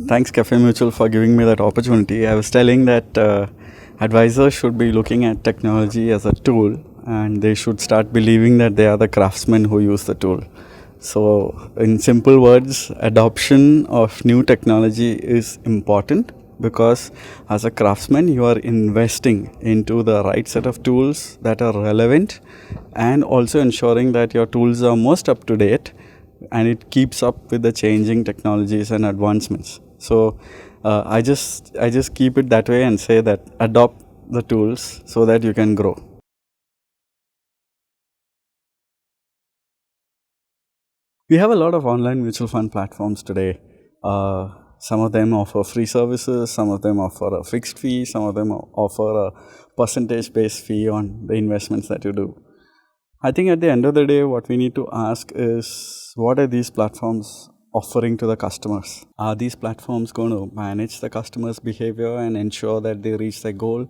Thanks, Cafe Mutual, for giving me that opportunity. I was telling that advisors should be looking at technology as a tool, and they should start believing that they are the craftsmen who use the tool. So, in simple words, adoption of new technology is important because as a craftsman, you are investing into the right set of tools that are relevant and also ensuring that your tools are most up to date and it keeps up with the changing technologies and advancements. So I just keep it that way and say that adopt the tools so that you can grow. We have a lot of online mutual fund platforms today. Some of them offer free services, some of them offer a fixed fee, some of them offer a percentage based fee on the investments that you do. I think at the end of the day, what we need to ask is what are these platforms offering to the customers? Are these platforms going to manage the customer's behavior and ensure that they reach their goal?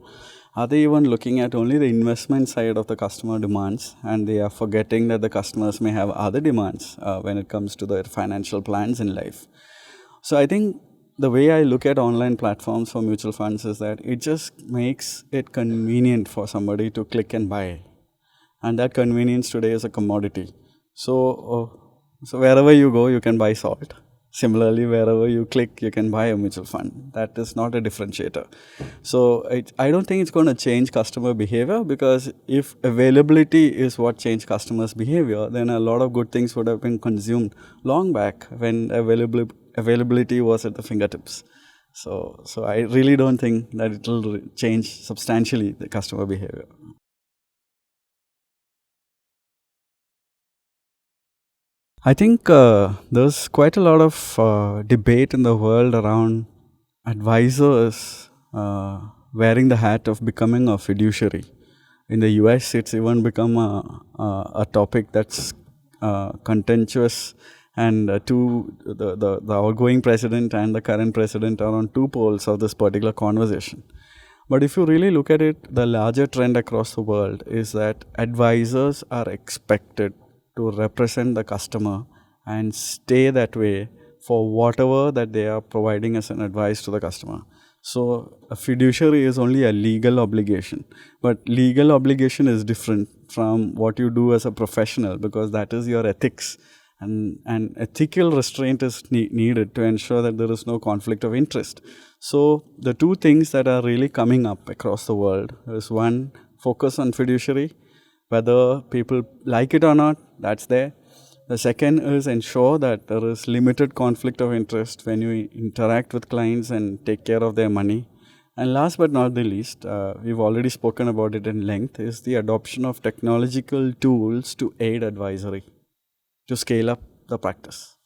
Are they even looking at only the investment side of the customer demands and they are forgetting that the customers may have other demands when it comes to their financial plans in life? So I think the way I look at online platforms for mutual funds is that it just makes it convenient for somebody to click and buy. And that convenience today is a commodity. So wherever you go, you can buy salt. Similarly, wherever you click, you can buy a mutual fund. That is not a differentiator. So I don't think it's going to change customer behavior, because if availability is what changed customers' behavior, then a lot of good things would have been consumed long back when availability was at the fingertips. So I really don't think that it will change substantially the customer behavior. I think there's quite a lot of debate in the world around advisors wearing the hat of becoming a fiduciary. In the US, it's even become a topic that's contentious, and the outgoing president and the current president are on two poles of this particular conversation. But if you really look at it, the larger trend across the world is that advisors are expected to represent the customer and stay that way for whatever that they are providing as an advice to the customer. So a fiduciary is only a legal obligation, but legal obligation is different from what you do as a professional, because that is your ethics, and ethical restraint is needed to ensure that there is no conflict of interest. So the two things that are really coming up across the world is, one, focus on fiduciary, whether people like it or not, that's there. The second is ensure that there is limited conflict of interest when you interact with clients and take care of their money. And last but not the least, we've already spoken about it in length, is the adoption of technological tools to aid advisory, to scale up the practice.